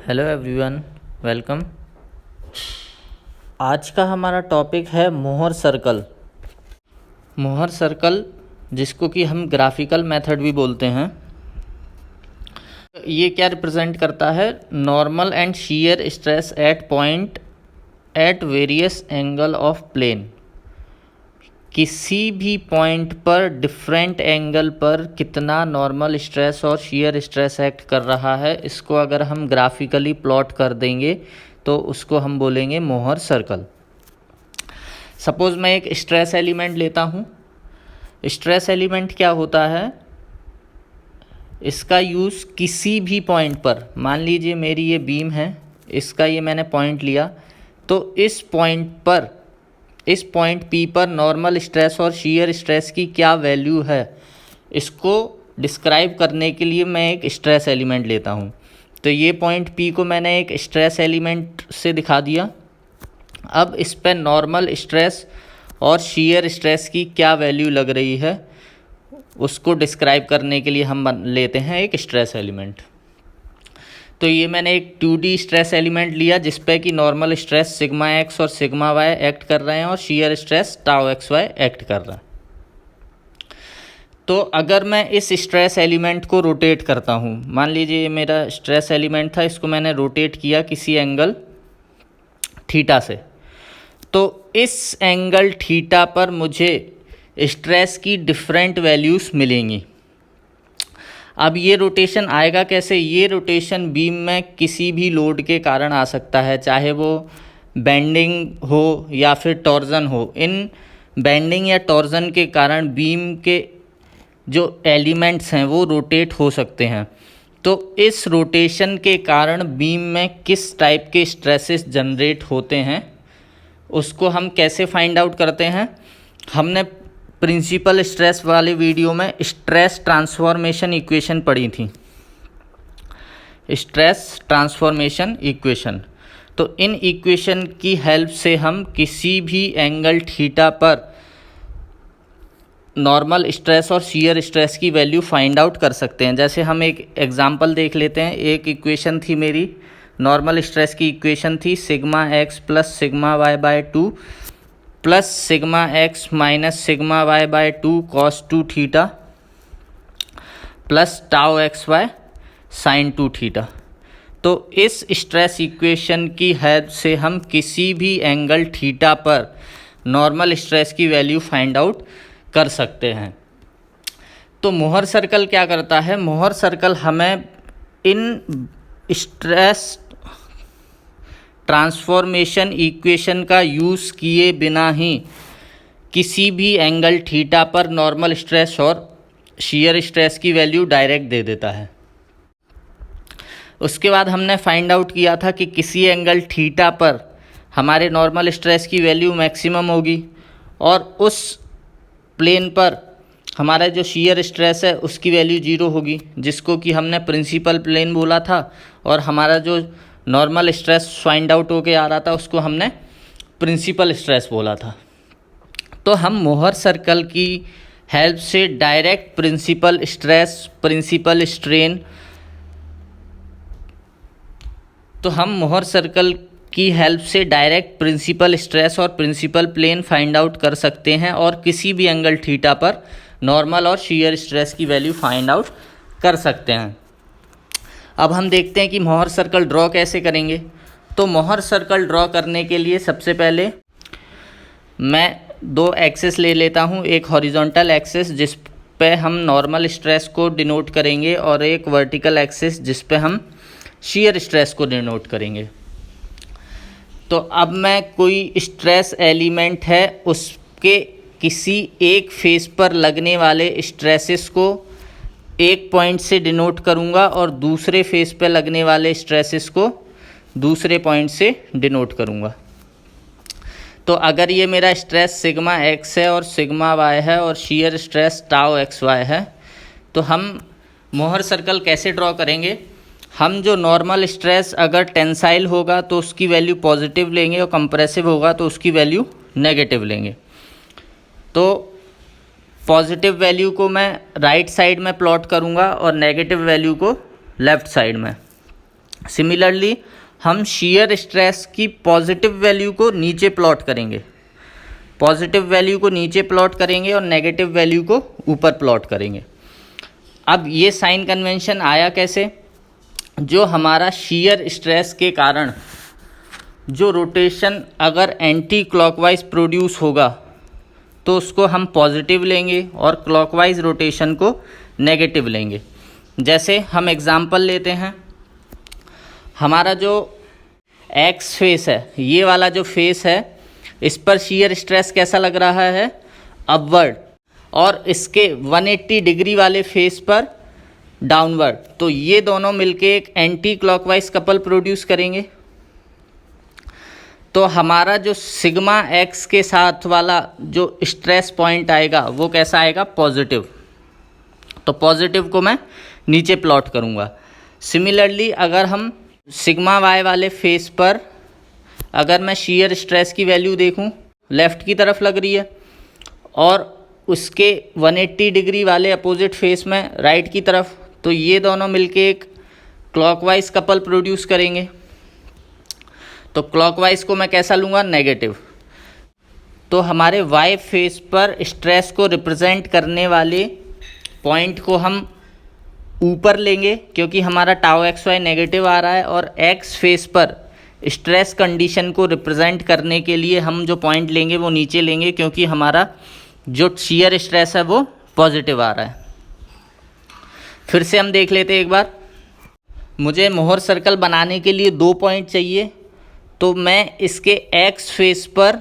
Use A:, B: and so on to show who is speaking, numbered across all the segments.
A: Hello everyone, welcome. आज का हमारा टॉपिक है मोहर सर्कल। मोहर सर्कल जिसको कि हम ग्राफिकल मेथड भी बोलते हैं, ये क्या रिप्रेजेंट करता है? Normal and shear stress at point at various angle of plane. किसी भी पॉइंट पर डिफरेंट एंगल पर कितना नॉर्मल स्ट्रेस और शीयर स्ट्रेस एक्ट कर रहा है, इसको अगर हम ग्राफिकली प्लॉट कर देंगे तो उसको हम बोलेंगे मोहर सर्कल। सपोज़ मैं एक स्ट्रेस एलिमेंट लेता हूँ। स्ट्रेस एलिमेंट क्या होता है? इसका यूज़ किसी भी पॉइंट पर, मान लीजिए मेरी ये बीम है, इसका ये मैंने पॉइंट लिया, तो इस पॉइंट P पर नॉर्मल स्ट्रेस और शीयर स्ट्रेस की क्या वैल्यू है, इसको डिस्क्राइब करने के लिए मैं एक स्ट्रेस एलिमेंट लेता हूँ। तो ये पॉइंट P को मैंने एक स्ट्रेस एलिमेंट से दिखा दिया। अब इस पर नॉर्मल स्ट्रेस और शीयर स्ट्रेस की क्या वैल्यू लग रही है, उसको डिस्क्राइब करने के लिए हम लेते हैं एक स्ट्रेस एलिमेंट। तो ये मैंने एक 2D स्ट्रेस एलिमेंट लिया जिस पे कि नॉर्मल स्ट्रेस सिग्मा एक्स और सिग्मा वाई एक्ट कर रहे हैं और shear stress tau X Y act कर रहा है। तो अगर मैं इस स्ट्रेस एलिमेंट को रोटेट करता हूँ, मान लीजिए ये मेरा स्ट्रेस एलिमेंट था, इसको मैंने रोटेट किया किसी एंगल थीटा से, तो इस एंगल थीटा पर मुझे स्ट्रेस की डिफरेंट वैल्यूज़ मिलेंगी। अब ये रोटेशन आएगा कैसे? ये रोटेशन बीम में किसी भी लोड के कारण आ सकता है, चाहे वो बेंडिंग हो या फिर टॉर्जन हो। इन बेंडिंग या टॉर्जन के कारण बीम के जो एलिमेंट्स हैं वो रोटेट हो सकते हैं। तो इस रोटेशन के कारण बीम में किस टाइप के स्ट्रेसेस जनरेट होते हैं, उसको हम कैसे फाइंड आउट करते हैं? हमने प्रिंसिपल स्ट्रेस वाले वीडियो में स्ट्रेस ट्रांसफॉर्मेशन इक्वेशन पढ़ी थी, स्ट्रेस ट्रांसफॉर्मेशन इक्वेशन। तो इन इक्वेशन की हेल्प से हम किसी भी एंगल थीटा पर नॉर्मल स्ट्रेस और शीयर स्ट्रेस की वैल्यू फाइंड आउट कर सकते हैं। जैसे हम एक एग्जांपल देख लेते हैं। एक इक्वेशन थी मेरी, नॉर्मल स्ट्रेस की इक्वेशन थी sigma X plus sigma Y by 2 plus sigma X minus sigma Y by 2 cos 2 theta plus tau X Y sine 2 theta. तो इस स्ट्रेस इक्वेशन की हेल्प से हम किसी भी एंगल थीटा पर नॉर्मल स्ट्रेस की वैल्यू फाइंड आउट कर सकते हैं। तो मोहर सर्कल क्या करता है? मोहर सर्कल हमें इन स्ट्रेस ट्रांसफॉर्मेशन इक्वेशन का यूज़ किए बिना ही किसी भी एंगल थीटा पर नॉर्मल स्ट्रेस और शीयर स्ट्रेस की वैल्यू डायरेक्ट दे देता है। उसके बाद हमने फाइंड आउट किया था कि किसी एंगल थीटा पर हमारे नॉर्मल स्ट्रेस की वैल्यू मैक्सिमम होगी और उस प्लेन पर हमारा जो शीयर स्ट्रेस है उसकी वैल्यू 0 होगी, जिसको कि हमने प्रिंसिपल प्लेन बोला था। और हमारा जो नॉर्मल स्ट्रेस फाइंड आउट होके आ रहा था उसको हमने प्रिंसिपल स्ट्रेस बोला था। तो हम मोहर सर्कल की हेल्प से direct principal stress, principal strain, तो हम मोहर सर्कल की हेल्प से डायरेक्ट प्रिंसिपल स्ट्रेस और प्रिंसिपल प्लेन फाइंड आउट कर सकते हैं और किसी भी एंगल थीटा पर नॉर्मल और शीयर स्ट्रेस की वैल्यू फाइंड आउट कर सकते हैं। अब हम देखते हैं कि मोहर सर्कल ड्रॉ कैसे करेंगे। तो मोहर सर्कल ड्रॉ करने के लिए सबसे पहले मैं 2 एक्सिस ले लेता हूँ। एक हॉरिजॉन्टल एक्सिस जिस पे हम नॉर्मल स्ट्रेस को डिनोट करेंगे और एक वर्टिकल एक्सिस जिस पे हम शीयर स्ट्रेस को डिनोट करेंगे। तो अब मैं कोई स्ट्रेस एलिमेंट है उसके किसी एक फेस पर लगने वाले स्ट्रेसेस को एक पॉइंट से डिनोट करूंगा और दूसरे फेस पे लगने वाले स्ट्रेसेस को दूसरे पॉइंट से डिनोट करूंगा। तो अगर ये मेरा स्ट्रेस सिग्मा एक्स है और सिग्मा वाई है और shear stress tau X Y है, तो हम मोहर सर्कल कैसे ड्रॉ करेंगे? हम जो नॉर्मल स्ट्रेस अगर टेंसाइल होगा तो उसकी वैल्यू पॉजिटिव लेंगे और कंप्रेसिव होगा तो उसकी वैल्यू नेगेटिव लेंगे। तो पॉजिटिव वैल्यू को मैं राइट साइड में प्लॉट करूंगा और नेगेटिव वैल्यू को लेफ़्ट साइड में। सिमिलरली हम शीयर स्ट्रेस की पॉजिटिव वैल्यू को नीचे प्लॉट करेंगे, पॉजिटिव वैल्यू को नीचे प्लॉट करेंगे और नेगेटिव वैल्यू को ऊपर प्लॉट करेंगे। अब ये साइन कन्वेंशन आया कैसे? जो हमारा शीयर स्ट्रेस के कारण जो रोटेशन अगर एंटी क्लॉकवाइज प्रोड्यूस होगा तो उसको हम पॉजिटिव लेंगे और क्लॉकवाइज रोटेशन को नेगेटिव लेंगे। जैसे हम एग्जांपल लेते हैं, हमारा जो एक्स फेस है, ये वाला जो फेस है, इस पर शीयर स्ट्रेस कैसा लग रहा है? अपवर्ड, और इसके 180 डिग्री वाले फेस पर डाउनवर्ड। तो ये दोनों मिलके एक एंटी क्लॉकवाइज कपल प्रोड्यूस करेंगे। तो हमारा जो सिग्मा एक्स के साथ वाला जो स्ट्रेस पॉइंट आएगा वो कैसा आएगा? पॉजिटिव। तो पॉजिटिव को मैं नीचे प्लॉट करूँगा। सिमिलरली अगर हम सिग्मा वाई वाले फेस पर अगर मैं शीयर स्ट्रेस की वैल्यू देखूं, लेफ़्ट की तरफ लग रही है, और उसके 180 डिग्री वाले अपोजिट फेस में राइट की तरफ, तो ये दोनों मिलके एक क्लॉकवाइज कपल प्रोड्यूस करेंगे। तो क्लॉकवाइज को मैं कैसा लूँगा? नेगेटिव। तो हमारे वाई फेस पर स्ट्रेस को रिप्रेजेंट करने वाले पॉइंट को हम ऊपर लेंगे क्योंकि हमारा टाउ एक्स वाई नेगेटिव आ रहा है, और एक्स फेस पर स्ट्रेस कंडीशन को रिप्रेजेंट करने के लिए हम जो पॉइंट लेंगे वो नीचे लेंगे क्योंकि हमारा जो शीयर स्ट्रेस है वो पॉजिटिव आ रहा है। फिर से हम देख लेते हैं एक बार। मुझे मोहर सर्कल बनाने के लिए 2 पॉइंट चाहिए, तो मैं इसके एक्स फेस पर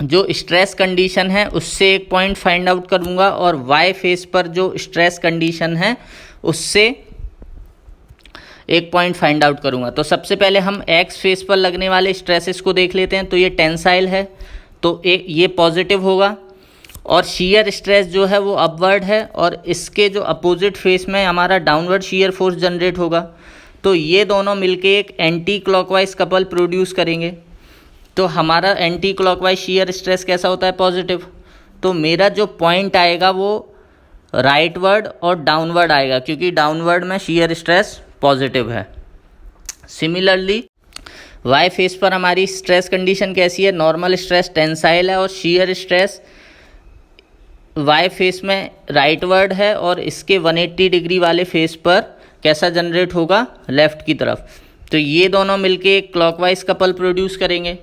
A: जो स्ट्रेस कंडीशन है उससे एक पॉइंट फाइंड आउट करूँगा और वाई फेस पर जो स्ट्रेस कंडीशन है उससे एक पॉइंट फाइंड आउट करूँगा। तो सबसे पहले हम एक्स फेस पर लगने वाले स्ट्रेसेस को देख लेते हैं। तो ये टेंसाइल है, तो ये पॉजिटिव होगा, और शीयर स्ट्रेस जो है वो अपवर्ड है, और इसके जो अपोजिट फेस में हमारा डाउनवर्ड शीयर फोर्स जनरेट होगा। तो ये दोनों मिलके एक एंटी क्लॉकवाइज कपल प्रोड्यूस करेंगे। तो हमारा एंटी क्लॉकवाइज शीयर स्ट्रेस कैसा होता है? पॉजिटिव। तो मेरा जो पॉइंट आएगा वो राइटवर्ड और डाउनवर्ड आएगा क्योंकि डाउनवर्ड में शीयर स्ट्रेस पॉजिटिव है। सिमिलरली वाई फेस पर हमारी स्ट्रेस कंडीशन कैसी है? नॉर्मल स्ट्रेस टेंसाइल है और शीयर स्ट्रेस वाई फेस में राइटवर्ड है, और इसके 180 डिग्री वाले फेस पर कैसा जनरेट होगा? लेफ़्ट की तरफ। तो ये दोनों मिलके एक क्लॉकवाइज कपल प्रोड्यूस करेंगे।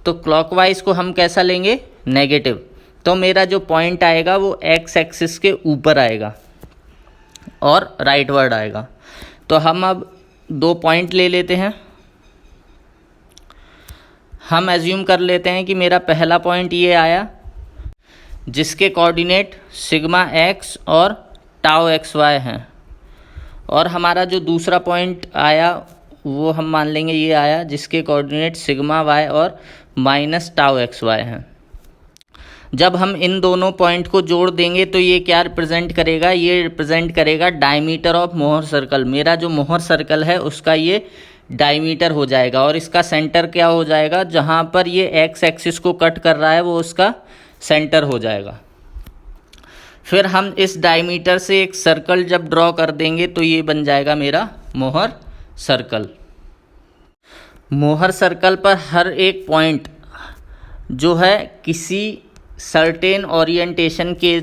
A: तो क्लॉकवाइज को हम कैसा लेंगे? नेगेटिव। तो मेरा जो पॉइंट आएगा वो एक्स एक्सिस के ऊपर आएगा और राइटवर्ड आएगा। तो हम अब 2 पॉइंट ले लेते हैं। हम एज्यूम कर लेते हैं कि मेरा पहला पॉइंट ये आया जिसके कोऑर्डिनेट सिग्मा एक्स और टाउ एक्स वाई हैं, और हमारा जो दूसरा पॉइंट आया वो हम मान लेंगे ये आया जिसके कोऑर्डिनेट सिग्मा वाई और माइनस टाउ एक्स वाई हैं। जब हम इन दोनों पॉइंट को जोड़ देंगे तो ये क्या रिप्रेजेंट करेगा? ये रिप्रेजेंट करेगा डायमीटर ऑफ मोहर सर्कल। मेरा जो मोहर सर्कल है उसका ये डायमीटर हो जाएगा, और इसका सेंटर क्या हो जाएगा? जहाँ पर ये एक्स एक्सिस को कट कर रहा है वो उसका सेंटर हो जाएगा। फिर हम इस डायमीटर से एक सर्कल जब ड्रॉ कर देंगे तो ये बन जाएगा मेरा मोहर सर्कल। मोहर सर्कल पर हर एक पॉइंट जो है किसी सर्टेन ओरिएंटेशन के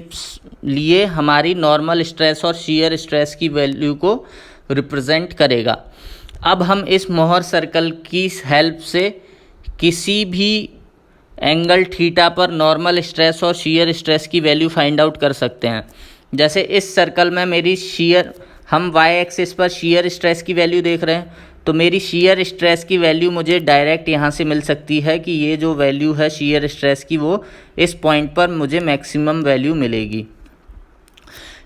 A: लिए हमारी नॉर्मल स्ट्रेस और शीयर स्ट्रेस की वैल्यू को रिप्रेजेंट करेगा। अब हम इस मोहर सर्कल की हेल्प से किसी भी एंगल थीटा पर नॉर्मल स्ट्रेस और शीयर स्ट्रेस की वैल्यू फाइंड आउट कर सकते हैं। जैसे इस सर्कल में मेरी शीयर, हम वाई एक्सिस पर शीयर स्ट्रेस की वैल्यू देख रहे हैं, तो मेरी शीयर स्ट्रेस की वैल्यू मुझे डायरेक्ट यहाँ से मिल सकती है कि ये जो वैल्यू है शीयर स्ट्रेस की वो इस पॉइंट पर मुझे मैक्सिमम वैल्यू मिलेगी।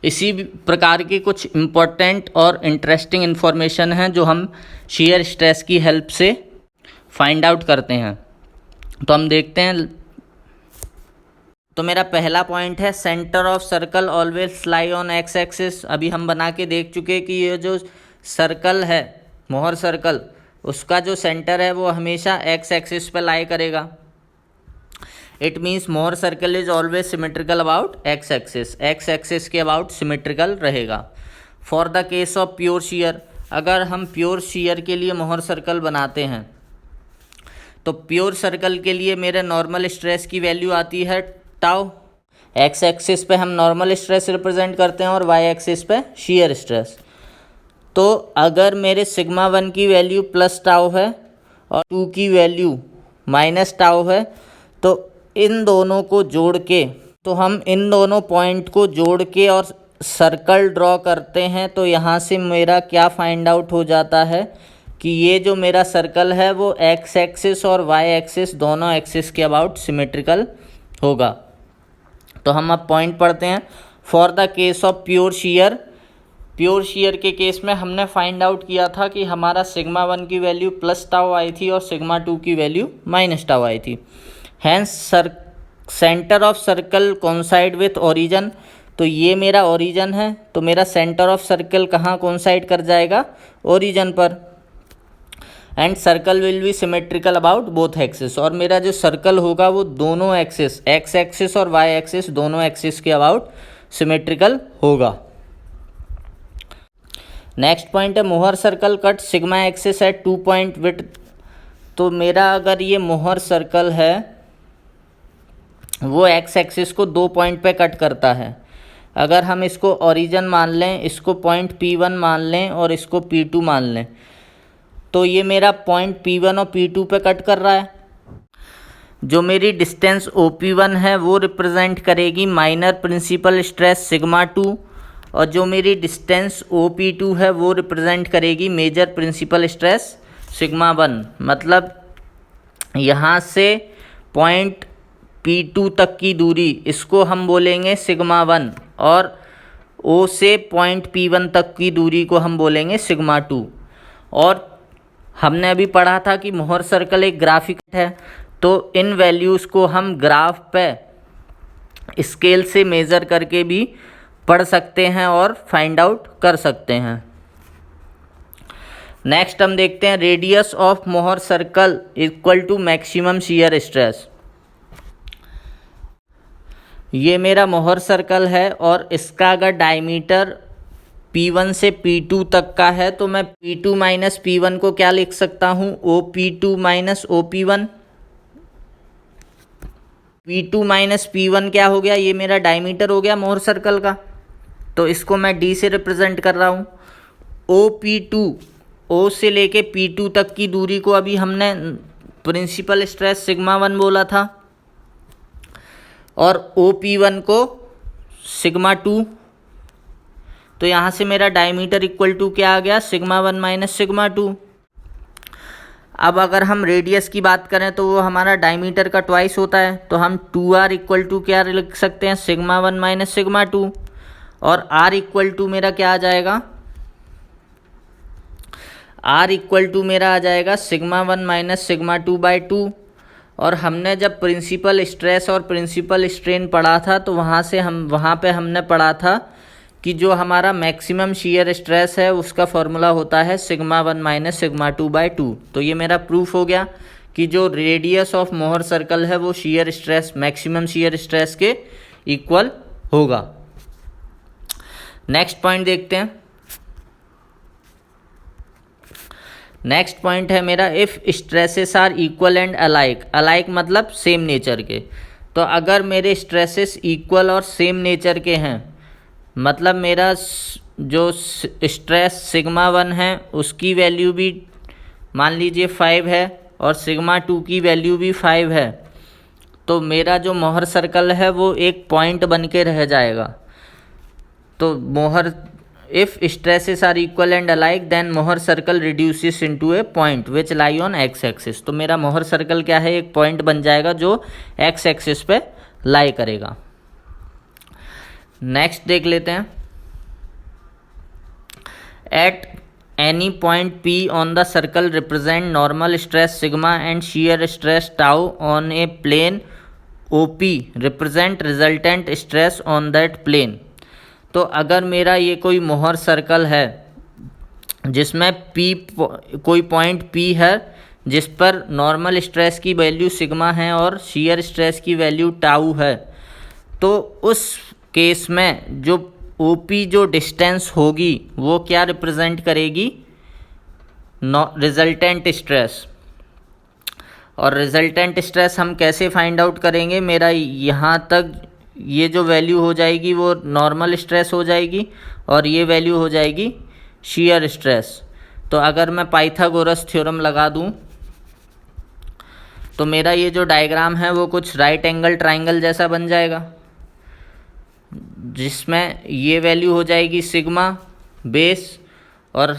A: इसी प्रकार की कुछ इम्पोर्टेंट और इंटरेस्टिंग इन्फॉर्मेशन हैं जो हम शीयर स्ट्रेस की हेल्प से फाइंड आउट करते हैं। तो हम देखते हैं। तो मेरा पहला पॉइंट है centre of circle always lie on X axis. अभी हम बना के देख चुके कि ये जो सर्कल है मोहर सर्कल, उसका जो सेंटर है वो हमेशा एक्स एक्सिस पर लाई करेगा। It means Mohr circle is always symmetrical about x axis, X axis के अबाउट सिमेट्रिकल रहेगा। For the case of pure shear, अगर हम प्योर शियर के लिए मोहर सर्कल बनाते हैं तो प्योर सर्कल के लिए मेरे नॉर्मल स्ट्रेस की वैल्यू आती है टाउ। एक्स एक्सिस पे हम नॉर्मल स्ट्रेस रिप्रेजेंट करते हैं और वाई एक्सिस पे शियर स्ट्रेस। तो अगर मेरे सिग्मा 1 की वैल्यू प्लस टाउ है और 2 की वैल्यू माइनस टाउ है, तो इन दोनों को जोड़ के, तो हम इन दोनों पॉइंट को जोड़ के और सर्कल ड्रॉ करते हैं, तो यहाँ से मेरा क्या फाइंड आउट हो जाता है कि ये जो मेरा सर्कल है वो एक्स एक्सिस और वाई एक्सिस दोनों एक्सिस के अबाउट सिमेट्रिकल होगा। तो हम अब पॉइंट पढ़ते हैं। For the case of pure shear के केस में हमने फाइंड आउट किया था कि हमारा सिग्मा 1 की वैल्यू प्लस टाउ आई थी और सिग्मा 2 की वैल्यू माइनस टाउ आई थी। Hence centre of circle coincide with origin, तो ये मेरा ओरिजिन है, तो मेरा सेंटर ऑफ सर्कल कहाँ कोइंसाइड कर जाएगा, ओरिजिन पर। And circle will be symmetrical about both axis, और मेरा जो सर्कल होगा वो दोनों एक्सिस, एक्स एक्सिस और वाई एक्सिस दोनों एक्सिस के अबाउट सिमेट्रिकल होगा। नेक्स्ट पॉइंट है Mohr circle cut sigma axis at 2 point with. तो मेरा अगर ये मोहर सर्कल है वो एक्स एक्सिस को 2 पॉइंट पे कट करता है। अगर हम इसको ओरिजिन मान लें, इसको पॉइंट P1 मान लें और इसको P2 मान लें, तो ये मेरा पॉइंट P1 और P2 पे कट कर रहा है। जो मेरी डिस्टेंस OP1 है वो रिप्रेजेंट करेगी माइनर प्रिंसिपल स्ट्रेस सिग्मा 2, और जो मेरी डिस्टेंस OP2 है वो रिप्रेजेंट करेगी मेजर प्रिंसिपल स्ट्रेस सिग्मा 1। मतलब यहाँ से पॉइंट P2 तक की दूरी, इसको हम बोलेंगे सिग्मा 1, और O से पॉइंट P1 तक की दूरी को हम बोलेंगे सिग्मा 2। और हमने अभी पढ़ा था कि मोहर सर्कल एक ग्राफिक है, तो इन वैल्यूज़ को हम ग्राफ पे स्केल से मेज़र करके भी पढ़ सकते हैं और फाइंड आउट कर सकते हैं। नेक्स्ट हम देखते हैं radius of Mohr circle equal to maximum shear stress. ये मेरा मोहर सर्कल है और इसका अगर डायमीटर P1 से P2 तक का है तो मैं P2 माइनस P1 को क्या लिख सकता हूँ, OP2 minus OP1। P2 minus P1 क्या हो गया, ये मेरा डायमीटर हो गया मोहर सर्कल का, तो इसको मैं D से रिप्रेजेंट कर रहा हूँ। OP2, O से लेके P2 तक की दूरी को अभी हमने प्रिंसिपल स्ट्रेस सिग्मा 1 बोला था, और OP1 को सिग्मा 2। तो यहाँ से मेरा डायमीटर इक्वल टू क्या आ गया, सिग्मा 1 माइनस सिग्मा 2। अब अगर हम रेडियस की बात करें तो वो हमारा डायमीटर का ट्वाइस होता है, तो हम 2r इक्वल टू क्या लिख सकते हैं, सिग्मा 1 माइनस सिग्मा 2। और r इक्वल टू मेरा क्या आ जाएगा, r इक्वल टू मेरा आ जाएगा सिग्मा 1 माइनस सिग्मा 2 बाई 2। और हमने जब प्रिंसिपल स्ट्रेस और प्रिंसिपल स्ट्रेन पढ़ा था तो वहाँ पे हमने पढ़ा था कि जो हमारा मैक्सिमम शियर स्ट्रेस है उसका फॉर्मूला होता है सिग्मा 1 माइनस सिग्मा 2 बाई 2। तो ये मेरा प्रूफ हो गया कि जो रेडियस ऑफ मोहर सर्कल है वो shear stress, maximum shear stress के इक्वल होगा। नेक्स्ट पॉइंट देखते हैं। नेक्स्ट पॉइंट है मेरा if stresses are equal and alike. Alike मतलब सेम नेचर के। तो अगर मेरे स्ट्रेसेस इक्वल और सेम नेचर के हैं, मतलब मेरा जो स्ट्रेस सिग्मा 1 है उसकी वैल्यू भी मान लीजिए 5 है और सिग्मा 2 की वैल्यू भी 5 है, तो मेरा जो मोहर सर्कल है वो एक पॉइंट बन के रह जाएगा। तो Mohr if stresses are equal and alike then Mohr circle reduces into a point which lie on X axis. तो मेरा मोहर सर्कल क्या है, एक पॉइंट बन जाएगा जो एक्स एक्सिस पे लाई करेगा। नेक्स्ट देख लेते हैं। At any point P on the circle represent normal stress sigma and shear stress tau on a plane OP represent resultant stress on that plane. तो अगर मेरा ये कोई मोहर सर्कल है जिसमें कोई पॉइंट P है जिस पर नॉर्मल स्ट्रेस की वैल्यू सिग्मा है और शियर स्ट्रेस की वैल्यू टाउ है, तो उस केस में जो OP जो डिस्टेंस होगी वो क्या रिप्रेजेंट करेगी, रिजल्टेंट स्ट्रेस। और रिजल्टेंट स्ट्रेस हम कैसे फाइंड आउट करेंगे, मेरा यहाँ तक ये जो वैल्यू हो जाएगी वो नॉर्मल स्ट्रेस हो जाएगी और ये वैल्यू हो जाएगी शियर स्ट्रेस। तो अगर मैं पाइथागोरस थ्योरम लगा दूँ तो मेरा ये जो डायग्राम है वो कुछ राइट एंगल ट्राइंगल जैसा बन जाएगा, जिसमें ये वैल्यू हो जाएगी सिग्मा बेस और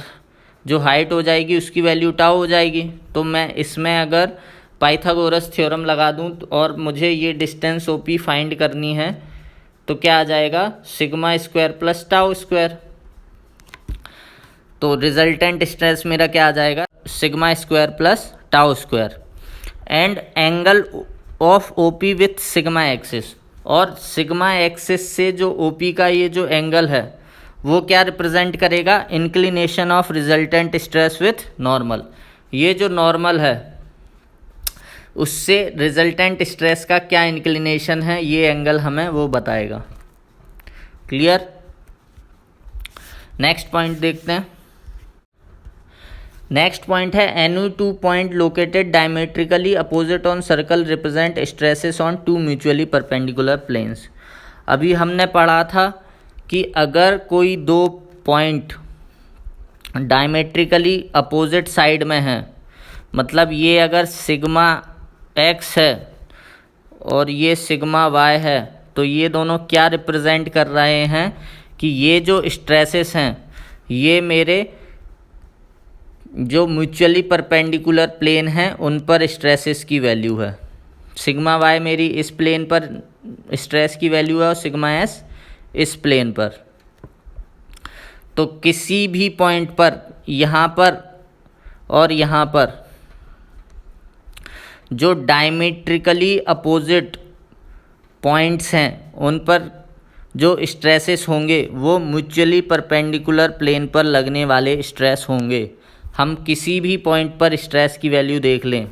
A: जो हाइट हो जाएगी उसकी वैल्यू टाउ हो जाएगी। तो मैं इसमें अगर पाइथागोरस थ्योरम लगा दूं और मुझे ये डिस्टेंस ओपी फाइंड करनी है तो क्या आ जाएगा, sigma square plus tau square. तो रिजल्टेंट स्ट्रेस मेरा क्या आ जाएगा, sigma square plus tau square. And angle of OP with sigma axis, और सिग्मा एक्सिस से जो ओपी का ये जो एंगल है वो क्या रिप्रेजेंट करेगा, inclination of resultant stress with normal. ये जो नॉर्मल है उससे रिजल्टेंट स्ट्रेस का क्या इंक्लिनेशन है ये एंगल हमें वो बताएगा। क्लियर। नेक्स्ट पॉइंट देखते हैं। नेक्स्ट पॉइंट है any two point located diametrically opposite on circle represent stresses on two mutually perpendicular planes. अभी हमने पढ़ा था कि अगर कोई दो पॉइंट डायमेट्रिकली अपोजिट साइड में हैं, मतलब ये अगर सिग्मा एक्स है और ये सिग्मा वाई है, तो ये दोनों क्या रिप्रेजेंट कर रहे हैं कि ये जो स्ट्रेसेस हैं ये मेरे जो म्यूचुअली परपेंडिकुलर प्लेन हैं उन पर स्ट्रेसेस की वैल्यू है। सिग्मा वाई मेरी इस प्लेन पर स्ट्रेस की वैल्यू है और सिग्मा एस इस प्लेन पर। तो किसी भी पॉइंट पर यहाँ पर और यहाँ पर जो डायमेट्रिकली अपोजिट पॉइंट्स हैं उन पर जो स्ट्रेसेस होंगे वो म्यूचुअली परपेंडिकुलर प्लेन पर लगने वाले स्ट्रेस होंगे। हम किसी भी पॉइंट पर स्ट्रेस की वैल्यू देख लें,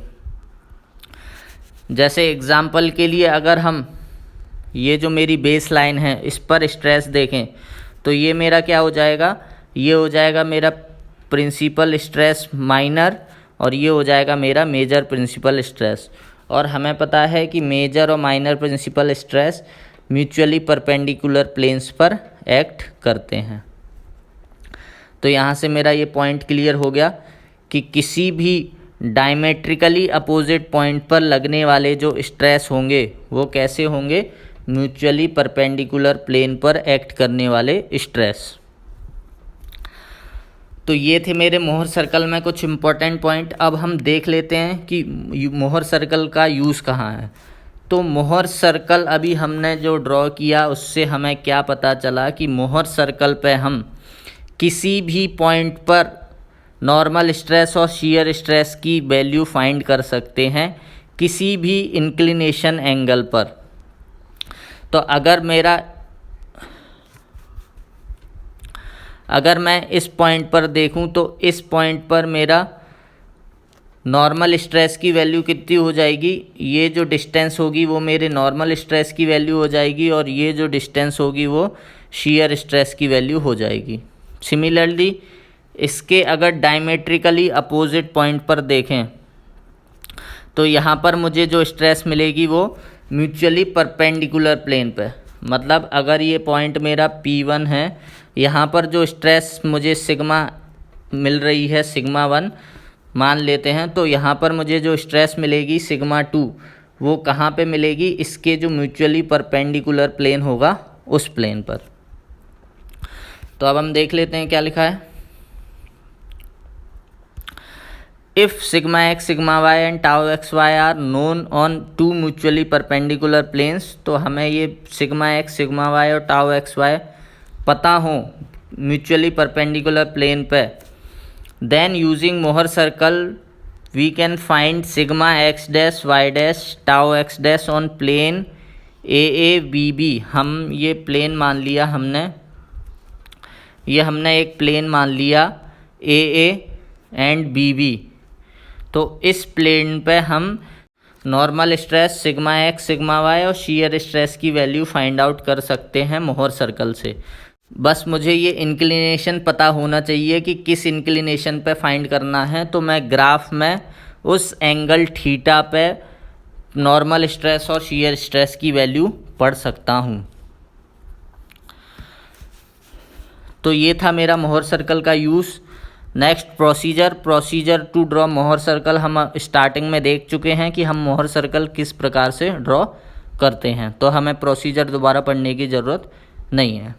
A: जैसे एग्जांपल के लिए अगर हम ये जो मेरी बेस लाइन है इस पर स्ट्रेस देखें तो ये मेरा क्या हो जाएगा, ये हो जाएगा मेरा प्रिंसिपल स्ट्रेस माइनर और ये हो जाएगा मेरा मेजर प्रिंसिपल स्ट्रेस। और हमें पता है कि मेजर और minor principal stress mutually perpendicular planes पर एक्ट करते हैं। तो यहाँ से मेरा ये पॉइंट क्लियर हो गया कि किसी भी डायमेट्रिकली अपोजिट पॉइंट पर लगने वाले जो स्ट्रेस होंगे वो कैसे होंगे, म्यूचुअली परपेंडिकुलर प्लेन पर एक्ट करने वाले स्ट्रेस। तो ये थे मेरे मोहर सर्कल में कुछ इम्पोर्टेंट पॉइंट। अब हम देख लेते हैं कि मोहर सर्कल का यूज़ कहाँ है। तो मोहर सर्कल अभी हमने जो ड्रॉ किया उससे हमें क्या पता चला कि मोहर सर्कल पे हम किसी भी पॉइंट पर नॉर्मल स्ट्रेस और शियर स्ट्रेस की वैल्यू फाइंड कर सकते हैं किसी भी इंक्लिनेशन एंगल पर। तो अगर मैं इस पॉइंट पर देखूं तो इस पॉइंट पर मेरा नॉर्मल स्ट्रेस की वैल्यू कितनी हो जाएगी, ये जो डिस्टेंस होगी वो मेरे नॉर्मल स्ट्रेस की वैल्यू हो जाएगी और ये जो डिस्टेंस होगी वो शियर स्ट्रेस की वैल्यू हो जाएगी। सिमिलरली इसके अगर डायमेट्रिकली अपोजिट पॉइंट पर देखें तो यहाँ पर मुझे जो स्ट्रेस मिलेगी वो म्यूचुअली परपेंडिकुलर प्लेन पे, मतलब अगर ये पॉइंट मेरा P1 है, यहाँ पर जो स्ट्रेस मुझे सिग्मा मिल रही है सिग्मा 1 मान लेते हैं, तो यहाँ पर मुझे जो स्ट्रेस मिलेगी सिग्मा 2 वो कहाँ पे मिलेगी, इसके जो म्यूचुअली परपेंडिकुलर प्लेन होगा उस प्लेन पर। तो अब हम देख लेते हैं क्या लिखा है। If sigma X sigma Y and tau X Y are known on two mutually perpendicular planes, तो हमें ये सिग्मा एक्स सिग्मा वाई और टाउ एक्स वाई पता हो म्यूचुअली परपेंडिकुलर प्लेन पे, then using Mohr circle we can find sigma X dash Y dash tau X dash on plane A A B B. हम ये plane मान लिया हमने एक प्लेन मान लिया A A and B B. तो इस प्लेन पे हम normal stress sigma X sigma Y और शियर स्ट्रेस की वैल्यू फाइंड आउट कर सकते हैं मोहर सर्कल से। बस मुझे ये इंक्लिनेशन पता होना चाहिए कि किस इंक्लिनेशन पे फाइंड करना है, तो मैं ग्राफ में उस एंगल थीटा पे नॉर्मल स्ट्रेस और शियर स्ट्रेस की वैल्यू पढ़ सकता हूँ। तो ये था मेरा मोहर सर्कल का use. Next procedure to draw Mohr circle हम स्टार्टिंग में देख चुके हैं कि हम मोहर सर्कल किस प्रकार से ड्रॉ करते हैं, तो हमें प्रोसीजर दोबारा पढ़ने की ज़रूरत नहीं है।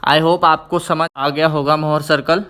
A: आई होप आपको समझ आ गया होगा मोहर सर्कल।